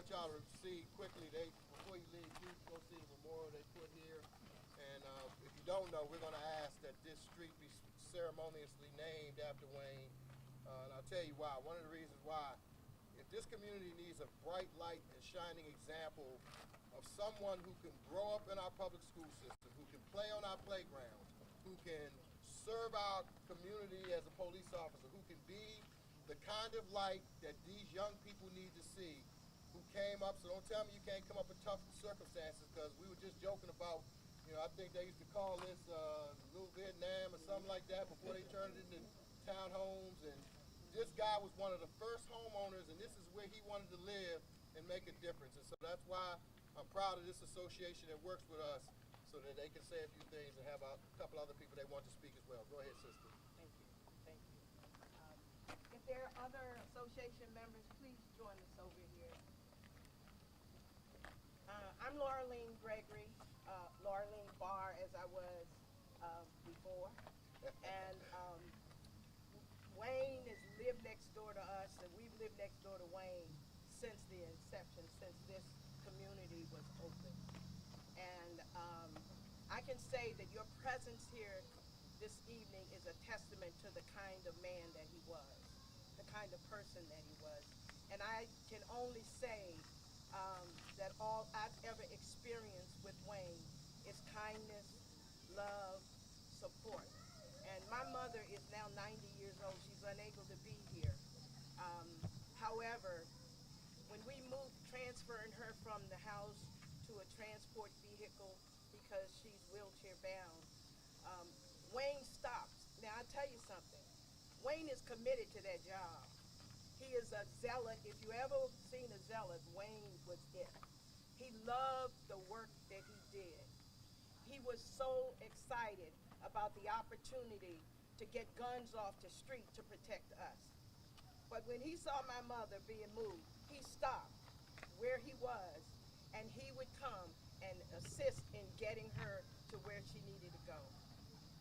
want y'all to see quickly, before you leave, you go see the memorial they put here. And if you don't know, we're going to ask that this street be ceremoniously named after Wayne. And I'll tell you why. One of the reasons why, if this community needs a bright light and shining example of someone who can grow up in our public school system, who can play on our playgrounds, who can serve our community as a police officer, who can be the kind of light that these young people need to see, who came up, so don't tell me you can't come up with tough circumstances, because we were just joking about, I think they used to call this Little Vietnam or something like that before they turned it into townhomes. And this guy was one of the first homeowners, and this is where he wanted to live and make a difference. And so that's why I'm proud of this association that works with us, so that they can say a few things and have a couple other people they want to speak as well. Go ahead, sister. Thank you. Thank you. If there are other association members, please join us over here. I'm Laureline Gregory, Laureline Barr as I was before. And Wayne has lived next door to us, and we've lived next door to Wayne since the inception, since this community was open. And I can say that your presence here this evening is a testament to the kind of man that he was, the kind of person that he was. And I can only say that all I've ever experienced with Wayne is kindness, love, support. And my mother is now 90 years old. She's unable to be here. However, when we moved, transferring her from the house to a transport vehicle because she's wheelchair bound, Wayne stopped. Now I'll tell you something. Wayne is committed to that job. He is a zealot. If you ever seen a zealot, Wayne was it. He loved the work that he did. He was so excited about the opportunity to get guns off the street to protect us. But when he saw my mother being moved, he stopped where he was, and he would come and assist in getting her to where she needed to go.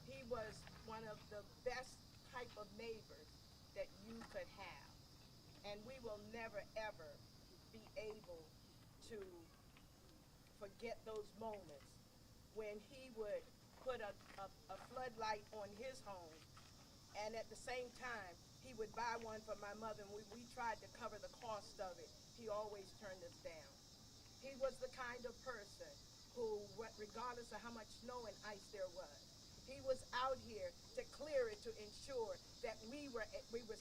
He was one of the best type of neighbors that you could have. And we will never, ever be able to forget those moments when he would put a floodlight on his home, and at the same time, he would buy one for my mother, and we tried to cover the cost of it. He always turned us down. He was the kind of person who, regardless of how much snow and ice there was out here to clear it, to ensure that we were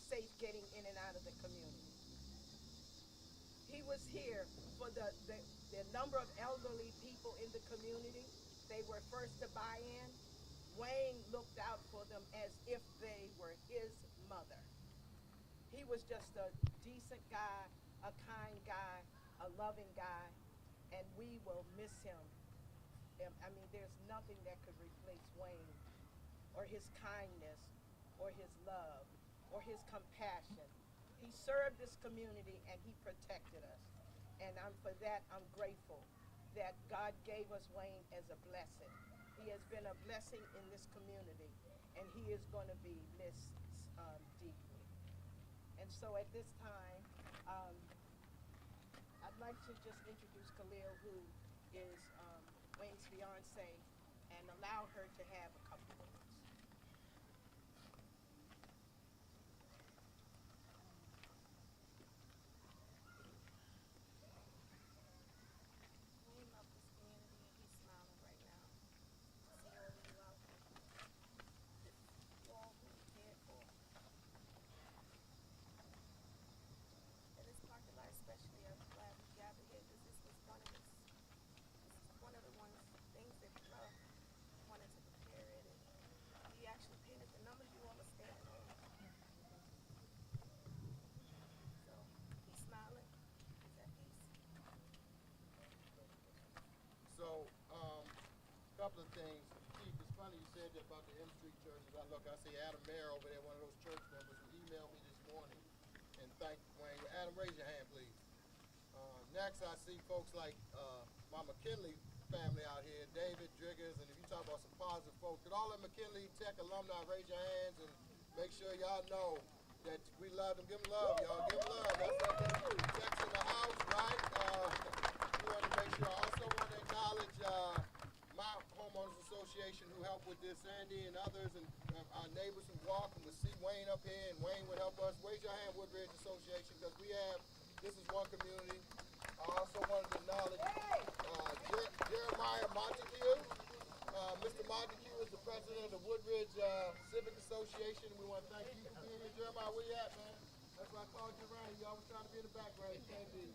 safe getting in and out of the community. He was here for the number of elderly people in the community. They were first to buy in. Wayne looked out for them as if they were his mother. He was just a decent guy, a kind guy, a loving guy, and we will miss him. I mean, there's nothing that could replace Wayne, or his kindness, or his love, or his compassion. He served this community and he protected us. And for that, I'm grateful that God gave us Wayne as a blessing. He has been a blessing in this community, and he is going to be missed deeply. And so at this time, I'd like to just introduce Khalil, who is Wayne's fiance, and allow her to have a couple of words. Wayne loved this community, and he's smiling right now to see all of you out there. You all who he cared for. And this parking lot especially, I'm glad we gathered here, because this was one of the things that he loved. Wanted to prepare it, and he actually painted the numbers you all are standing on. So he's smiling, he's at peace. So, couple of things. Chief, it's funny you said that about the M Street churches. I see Adam Mayer over there, one of those church members, who emailed me this morning and thanked Wayne. Adam, raise your hand, please. Next, I see folks like my McKinley family out here, David Driggers, and if you talk about some positive folks, could all the McKinley Tech alumni raise your hands and make sure y'all know that we love them. Give them love, y'all. Give them love. That's Tech's in the house, right? with this, Sandy and others, and our neighbors who walk and would see Wayne up here, and Wayne would help us. Raise your hand, Woodridge Association, because this is one community. I also wanted to acknowledge Jeremiah Montague. Mr. Montague is the president of the Woodridge Civic Association. We want to thank you for being here. Jeremiah, where you at, man? That's why I called you around. You always trying to be in the background. You can't be.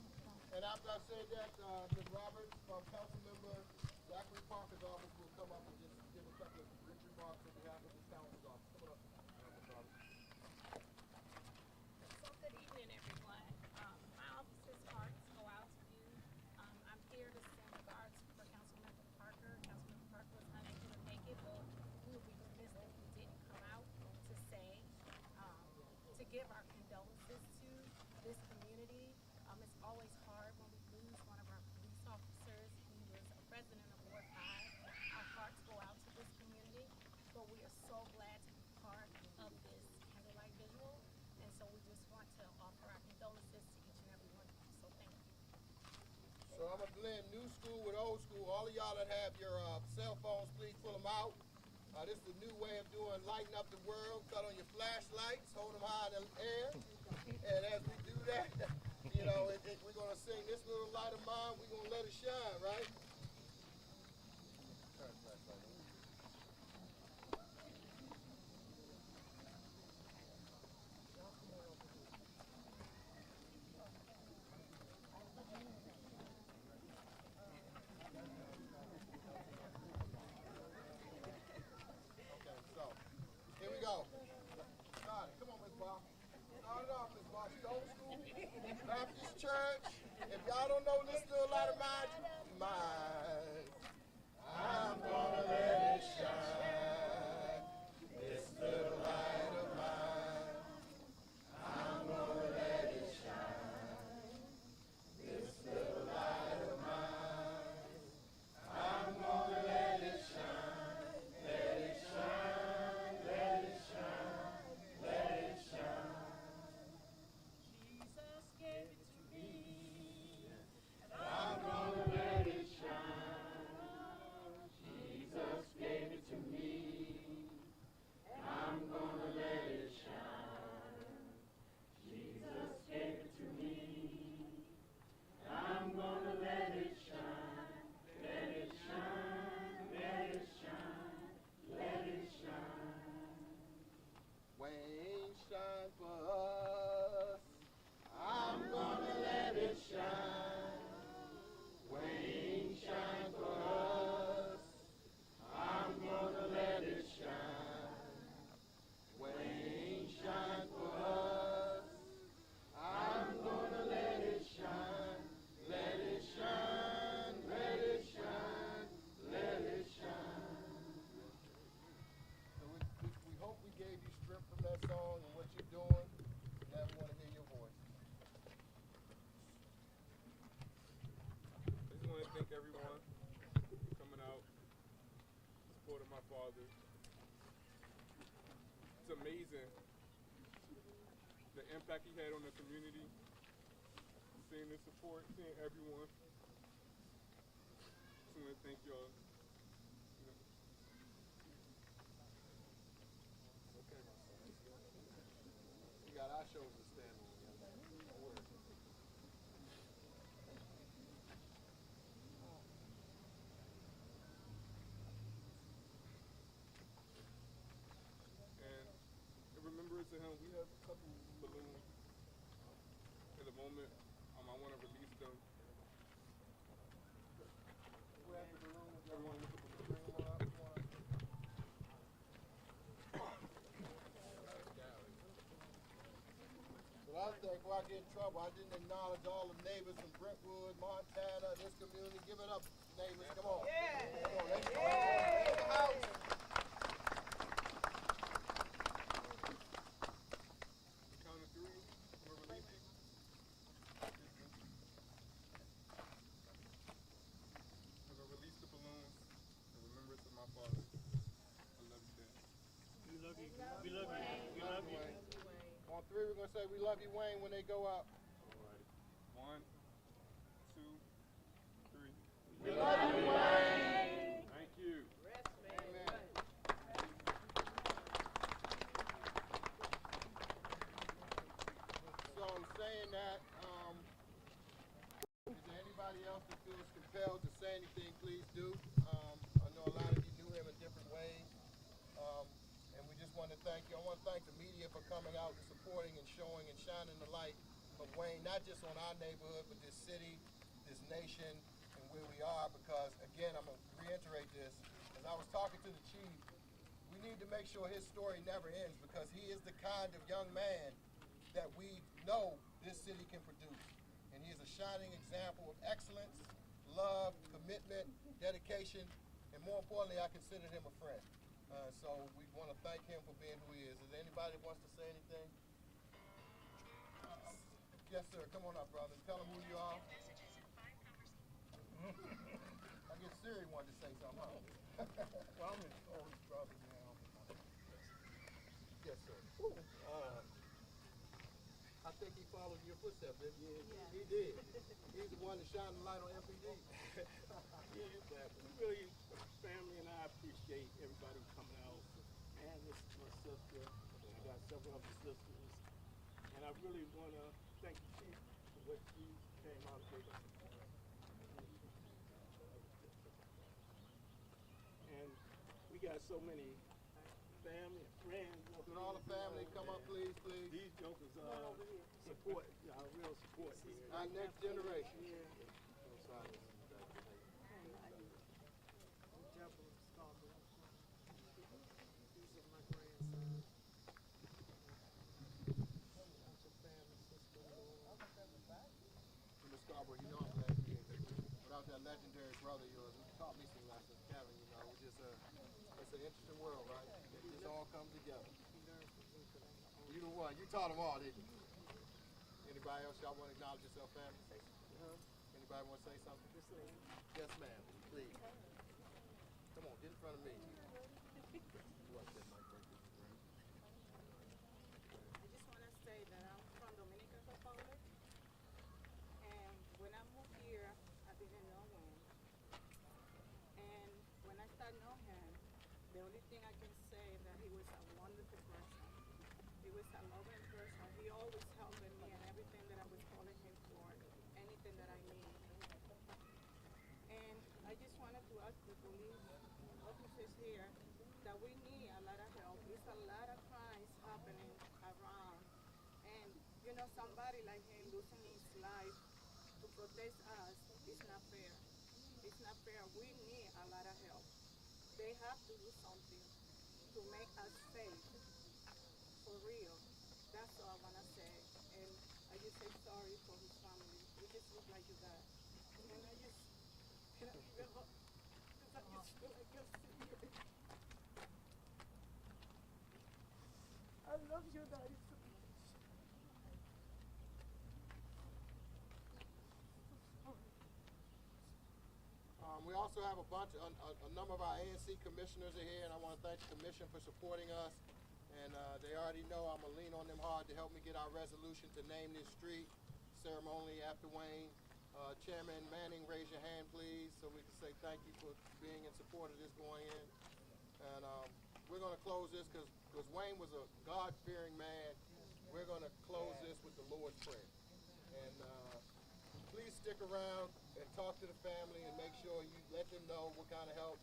And after I said that, Ms. Roberts from Councilmember Zachary Parker's office will come up and just give a couple of brief remarks on behalf of his council's office. Come on up, Ms. Roberts. So good evening, everyone. My office's hearts go out to you. I'm here to send regards for Councilmember Parker. Councilmember Parker was unable to make it, but we would be remiss if we didn't come out to say, to give our condolences to this community. It's always hard when we lose one of our police officers. He was a resident of Ward 5. Our hearts go out to this community, but we are so glad to be part of this Candlelight Vigil, and so we just want to offer our condolences to each and every one of you, so thank you. So I'm going to blend new school with old school. All of y'all that have your cell phones, please pull them out. This is a new way of doing lighting up the world. Cut on your flashlights, hold them high in the air, and as we do that, you know, we're going to sing this little light of mine, we're going to let it shine, right? Turn the flashlight on. Okay, so, here we go. Start it. Come on, Miss Bob. Start it off, Miss Bob. She's old school. Baptist Church. If y'all don't know this little light of mine, I'm gonna let it shine. This little light of mine, I'm gonna let it shine. This little light of mine, I'm gonna let it shine. Let it shine, let it shine, let it shine. Jesus gave it to me. I'm gonna let it shine. Jesus gave it to me. I'm gonna let it shine. Jesus gave it to me. I'm gonna let it shine. Let it shine, let it shine, let it shine. Wayne shine for us. I'm gonna let it shine. Wayne shine for us. I'm gonna let it shine. Wayne shine for us. I'm gonna let it shine. Let it shine, let it shine, let it shine. So we hope we gave you strength from that song and what you're doing. Now we want to hear your voice. I just want to thank everyone for coming out, supporting my father. It's amazing the impact he had on the community, seeing the support, seeing everyone. Just want to thank y'all. Okay, my son. We got our shoulders to stand on. Don't worry. And in remembrance of him, we have a couple balloons. In the moment, I want to release them. Who has the balloons? Everyone look up a balloon. Bring them on up. Come on up. But I was thinking before I get in trouble, I didn't acknowledge all the neighbors from Brentwood, Montana, this community. Give it up, neighbors. Come on. Yeah. Come on. Let's go. In the house. Count of three. We're releasing. We're going to release the balloons in remembrance of my father. I love you, Dad. We love you. We love you. We love you. On three, we're going to say we love you, Wayne, when they go up. All right. 1, 2, 3. We love you, Wayne. Thank you. Rest, man. Amen. anybody else that feels compelled to say anything, please do. I know a lot of you knew him in different ways. And we just want to thank you. I want to thank the media for coming out and supporting and showing and shining the light of Wayne, not just on our neighborhood, but this city, this nation, and where we are. Because, again, I'm going to reiterate this. As I was talking to the chief, we need to make sure his story never ends, because he is the kind of young man that we know this city can produce. And he is a shining example of excellence, love, commitment, dedication, and more importantly, I consider him a friend. So we want to thank him for being who he is. Is there anybody that wants to say anything? Yes, sir. Come on up, brother. Tell him who you are. I guess Siri wanted to say something, huh? Well, I'm his oldest brother now. Yes, sir. I think he followed your footsteps, didn't he? Yeah. He did. He's the one that shined the light on MPD. Yeah, but we really, family and I appreciate everybody coming out. And this is my sister, and I got several other sisters. And I really want to thank you, Chief, for what you came out and gave us. And we got so many family and friends. Could all the family come up, please, please? These jokers support, real support. Our next generation. Scarborough, you know I'm glad you here. Without that legendary brother of yours, who taught me some lessons, Kevin, you know, it's just it's an interesting world, right? It just all comes together. You the one, you taught them all, didn't you? Anybody else y'all want to acknowledge yourself, family? Anybody want to say something? Yes, ma'am, please. Come on, get in front of me. Watch that mic break this screen. I just want to say that I'm from Dominican Republic, and when I moved here, I didn't know him. And when I started knowing him, the only thing I can say is that he was a wonderful person. He was a loving person. He always helped me in everything that I was calling him for, anything that I need. And I just wanted to ask the police officers here that we need a lot of help. There's a lot of crimes happening around. And, you know, somebody like him losing his life to protect us is not fair. It's not fair. We need a lot of help. They have to do something to make us safe. For real. That's all I want to say. And I just say sorry for his family. We just look like you guys. And I just cannot even look, because I just feel like a secret. I love you, Daddy, so much. We also have a number of our ANC commissioners are here, and I want to thank the commission for supporting us. And they already know I'm going to lean on them hard to help me get our resolution to name this street ceremonially after Wayne. Chairman Manning, raise your hand, please, so we can say thank you for being in support of this going in. And we're going to close this because Wayne was a God-fearing man. We're going to close this with the Lord's Prayer. And please stick around and talk to the family and make sure you let them know what kind of help.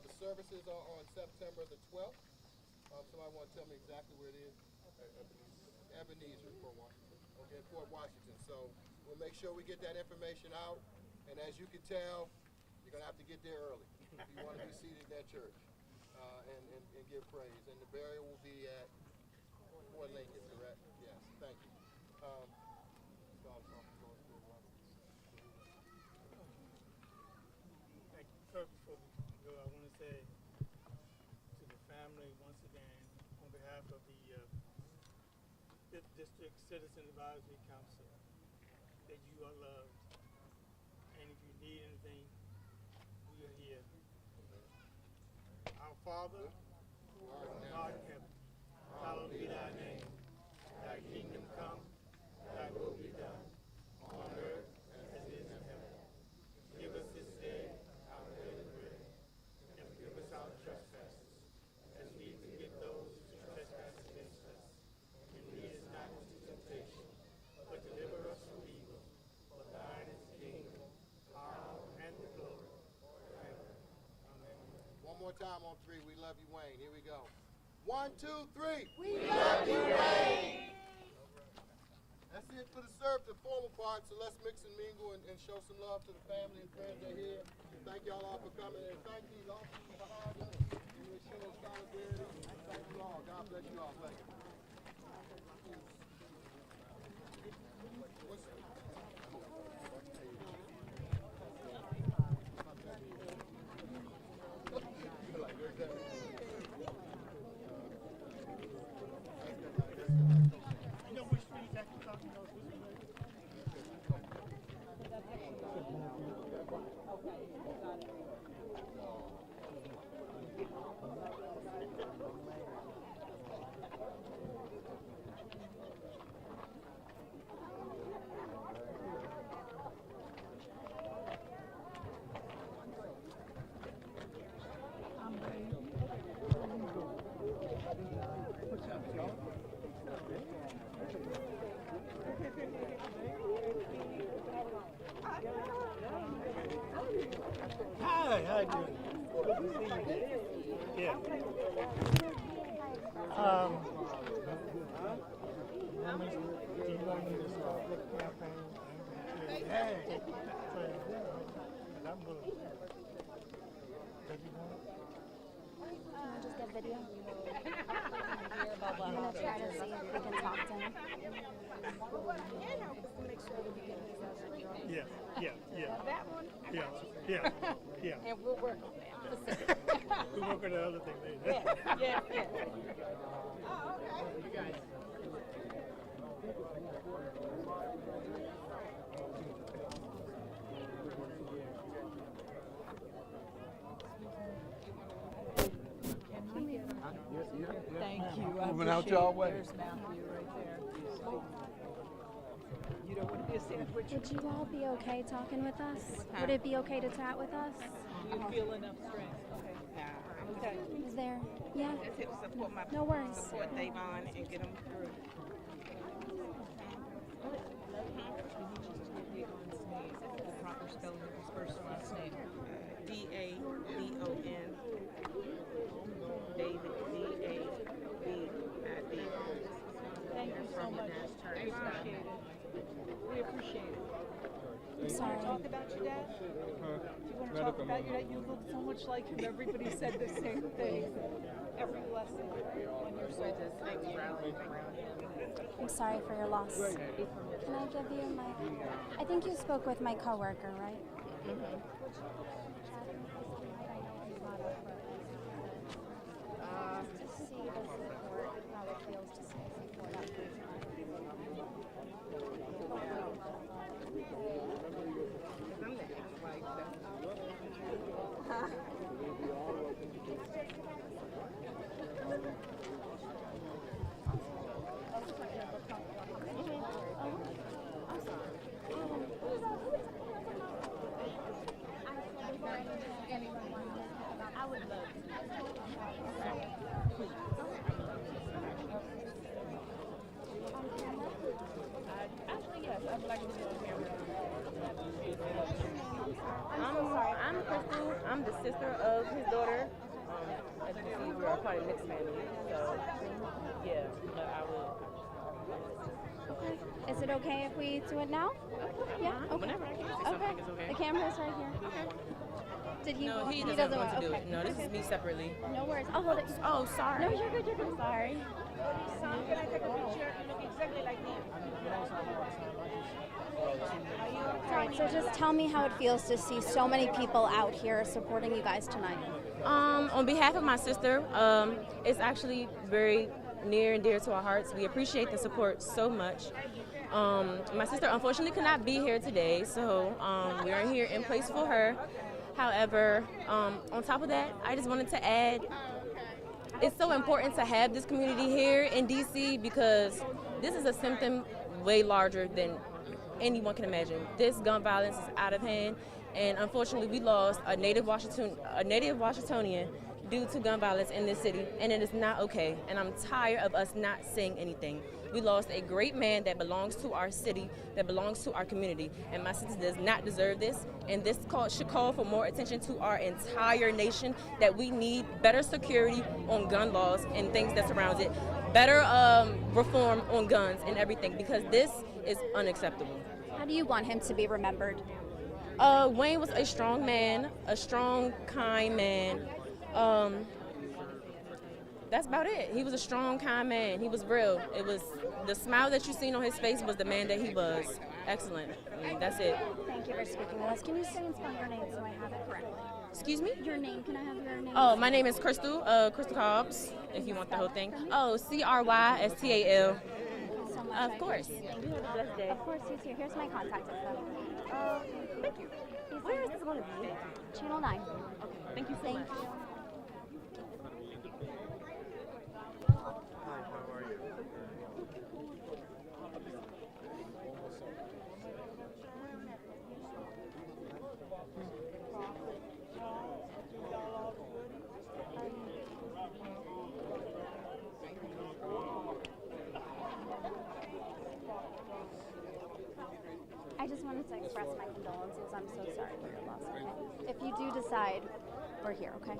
The services are on September the 12th. Somebody want to tell me exactly where it is? Ebenezer, Port Washington. Okay, Port Washington. So we'll make sure we get that information out. And as you can tell, you're going to have to get there early if you want to be seated in that church and give praise. And the burial will be at Fort Lincoln, correct? Yes, thank you. Thank you, Kirk, before we go. I want to say to the family once again, on behalf of the District Citizen Advisory Council, that you are loved. And if you need anything, we are here. Our Father, who art in heaven, hallowed be thy name. Thy kingdom come, thy will be done, on earth as it is in heaven. Give us this day our daily bread, and forgive us our trespasses, as we forgive those who trespass against us. And lead us not into temptation, but deliver us from evil. For thine is the kingdom, time on three. We love you, Wayne. Here we go. 1, 2, 3. We love you, Wayne. That's it for the formal part, so let's mix and mingle and show some love to the family and friends that are here. Thank y'all all for coming, and thank these officers behind us. And we show solidarity. Thank you all. God bless you all. Thank you. You know which street he's actually talking about? Hi, how you doing? Good to see you. Yeah. Do you want me to start with the campaign? Hey. I'm going to. Does he want it? Just get video. I'm gonna try to see if we can talk to him. Yeah. That one? Yeah. And we'll work on that. We'll work on the other thing later. Yeah. Oh, okay. You guys. Thank you. I Moving out appreciate y'all it. way. There's Matthew right there. You don't want to be a sandwich? Would you all be okay talking with us? Would it be okay to chat with us? You feel enough strength? Okay. Is there? Yeah. Just here to support my No worries. support Davon and get him through. The proper spelling of his first and last name. D-A-V-O-N. David, D-A-V-I-D. Thank you so much. We appreciate it. We appreciate it. I'm sorry. Talk about your dad? Do you want to talk about your dad? You look so much like him. Everybody said the same thing. Every lesson. When you're so I'm sorry for your loss. Can I give you my... I think you spoke with my coworker, right? To see the support, how it feels to see support out there. I would love Actually, yes. I would like to be on camera. I'm Crystal. I'm the sister of his daughter. As you can see, we're a part of mixed family. So, yeah, but I will. Okay. Is it okay if we do it now? Yeah. Okay. Whenever I can say Okay. something, it's okay. The camera's right here. Did he? No, he doesn't want to do it. No, this is me separately. No worries. I'll hold it. Oh, sorry. No, you're good. You're good. Sorry. Son, can I take a picture? You look exactly like him. All right. So just tell me how it feels to see so many people out here supporting you guys tonight. On behalf of my sister, it's actually very near and dear to our hearts. We appreciate the support so much. My sister unfortunately could not be here today, so we are here in place for her. However, on top of that, I just wanted to add, it's so important to have this community here in DC because this is a symptom way larger than anyone can imagine. This gun violence is out of hand, and unfortunately, we lost a native Washingtonian due to gun violence in this city, and it is not okay. And I'm tired of us not saying anything. We lost a great man that belongs to our city, that belongs to our community, and my sister does not deserve this. And this should call for more attention to our entire nation, that we need better security on gun laws and things that surrounds it, better reform on guns and everything, because this is unacceptable. How do you want him to be remembered? Wayne was a strong man, a strong, kind man. That's about it. He was a strong, kind man. He was real. It was the smile that you seen on his face was the man that he was. Excellent. That's it. Thank you for speaking with us. Can you say and spell your name so I have it correctly? Excuse me? Your name. Can I have your name? Oh, my name is Crystal. Crystal Cobbs, if you want the whole thing. Oh, Crystal. Thank you so much. Of course. Thank you. Of course, you too. Here's my contact info. Thank you. Where is this going to be? Channel 9. Okay. Thank you so much. I just wanted to express my condolences. I'm so sorry for your loss. Okay? If you do decide, we're here, okay?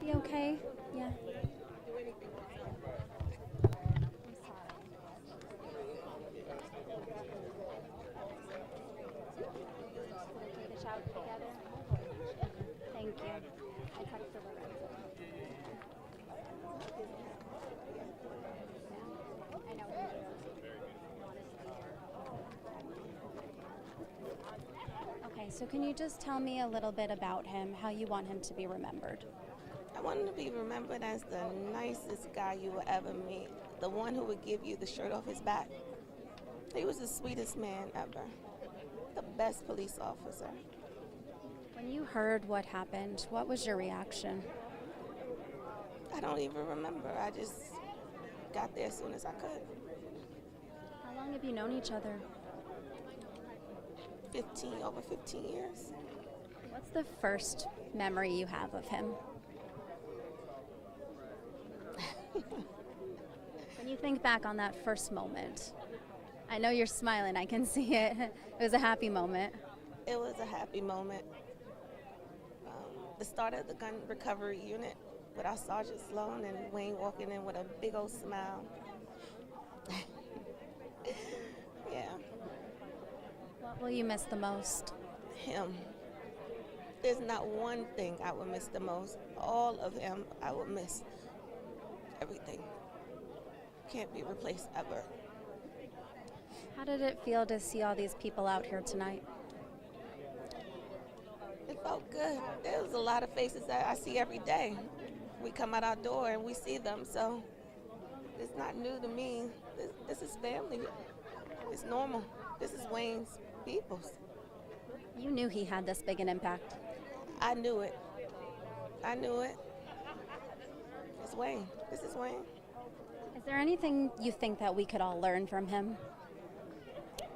Be okay? Yeah. Take a shower together. Thank you. I texted Lorenzo. I know he wanted to be here. Okay, so can you just tell me a little bit about him, how you want him to be remembered? I want him to be remembered as the nicest guy you will ever meet. The one who would give you the shirt off his back. He was the sweetest man ever. The best police officer. When you heard what happened, what was your reaction? I don't even remember. I just got there as soon as I could. How long have you known each other? Over 15 years. What's the first memory you have of him? When you think back on that first moment, I know you're smiling, I can see it. It was a happy moment. It was a happy moment. The start of the gun recovery unit with our Sergeant Sloan and Wayne walking in with a big old smile. Yeah. What will you miss the most? Him. There's not one thing I would miss the most. All of him I would miss. Everything. Can't be replaced ever. How did it feel to see all these people out here tonight? It felt good. There was a lot of faces that I see every day. We come out our door and we see them, so it's not new to me. This is family. It's normal. This is Wayne's people's. You knew he had this big an impact. I knew it. I knew it. It's Wayne. This is Wayne. Is there anything you think that we could all learn from him?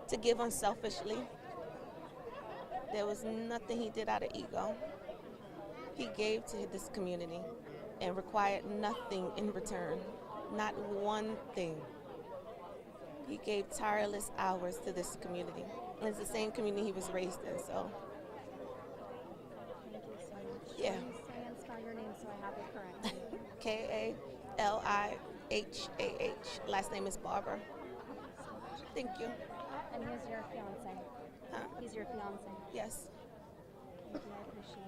To give unselfishly. There was nothing he did out of ego. He gave to this community and required nothing in return. Not one thing. He gave tireless hours to this community. And it's the same community he was raised in, so. Thank you so much. Yeah. Can you say and spell your name so I have it correct? Kalihah. Last name is Barber. Thank you. And he's your fiance. Huh? He's your fiance. Yes. Thank you. I appreciate it.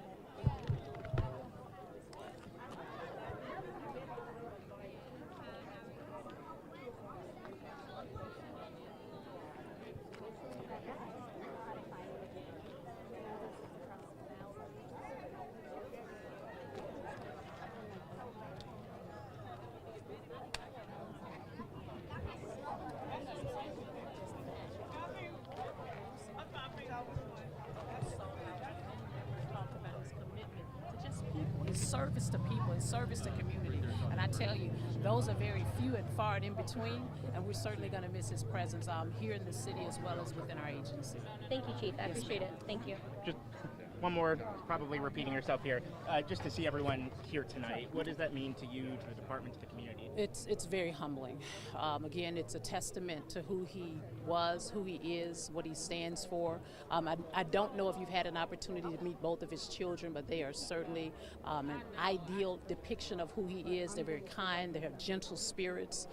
His service to people, his service to community. And I tell you, those are very few and far and in between, and we're certainly going to miss his presence here in the city as well as within our agency. Thank you, Chief. I appreciate it. Thank you. Just one more, probably repeating yourself here, just to see everyone here tonight, what does that mean to you, to the department, to the community? It's very humbling. Again, it's a testament to who he was, who he is, what he stands for. I don't know if you've had an opportunity to meet both of his children, but they are certainly an ideal depiction of who he is. They're very kind, they have gentle spirits.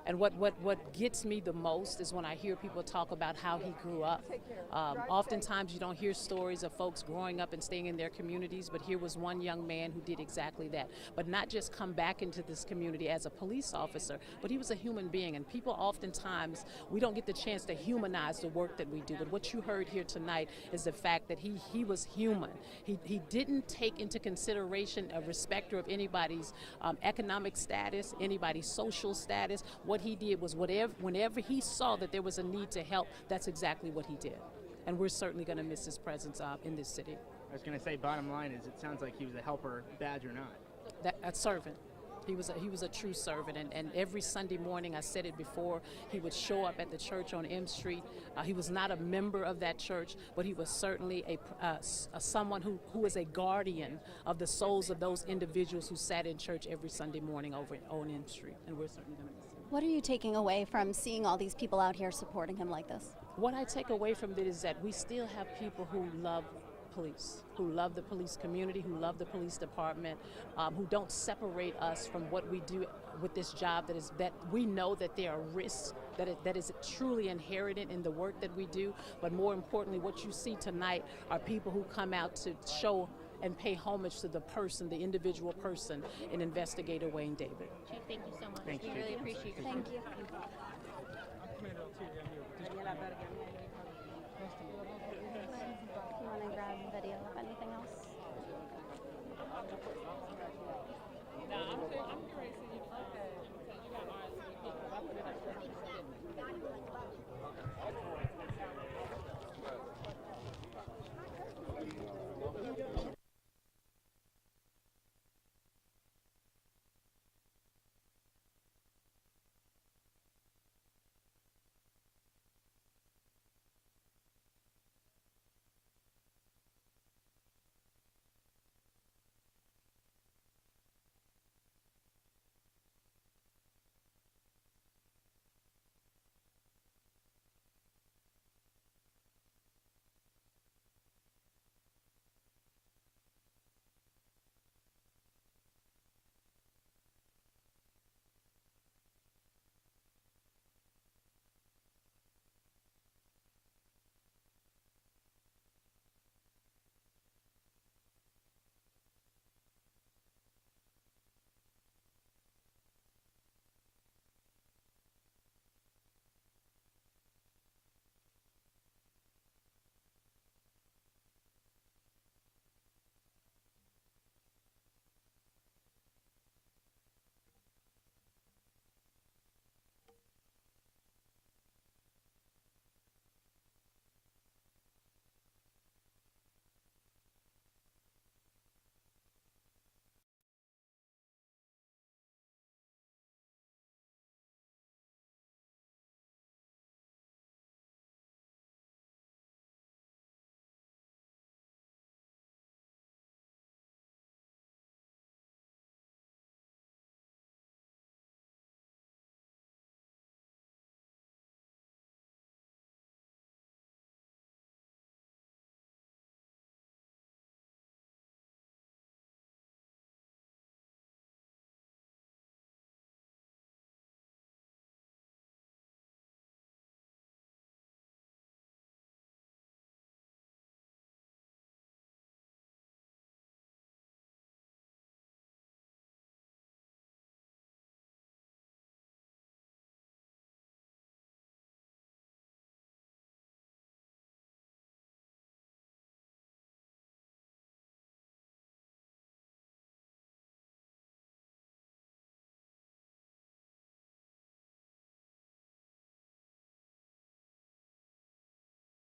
And what gets me the most is when I hear people talk about how he grew up. Oftentimes you don't hear stories of folks growing up and staying in their communities, but here was one young man who did exactly that. But not just come back into this community as a police officer, but he was a human being. And people oftentimes, we don't get the chance to humanize the work that we do. But what you heard here tonight is the fact that he was human. He didn't take into consideration a respecter of anybody's economic status, anybody's social status. What he did was whenever he saw that there was a need to help, that's exactly what he did. And we're certainly going to miss his presence in this city. I was going to say, bottom line is, it sounds like he was a helper, badge or not. A servant. He was a true servant, and every Sunday morning, I said it before, he would show up at the church on M Street. He was not a member of that church, but he was certainly someone who was a guardian of the souls of those individuals who sat in church every Sunday morning over on M Street, and we're certainly going to miss him. What are you taking away from seeing all these people out here supporting him like this? What I take away from it is that we still have people who love police, who love the police community, who love the police department, who don't separate us from what we do with this job. That we know that there are risks that is truly inherent in the work that we do. But more importantly, what you see tonight are people who come out to show and pay homage to the person, the individual person, in Investigator Wayne David. Chief, thank you so much. Thank you. We really appreciate it. Thank you. You want to grab video of anything else? No, I'm good.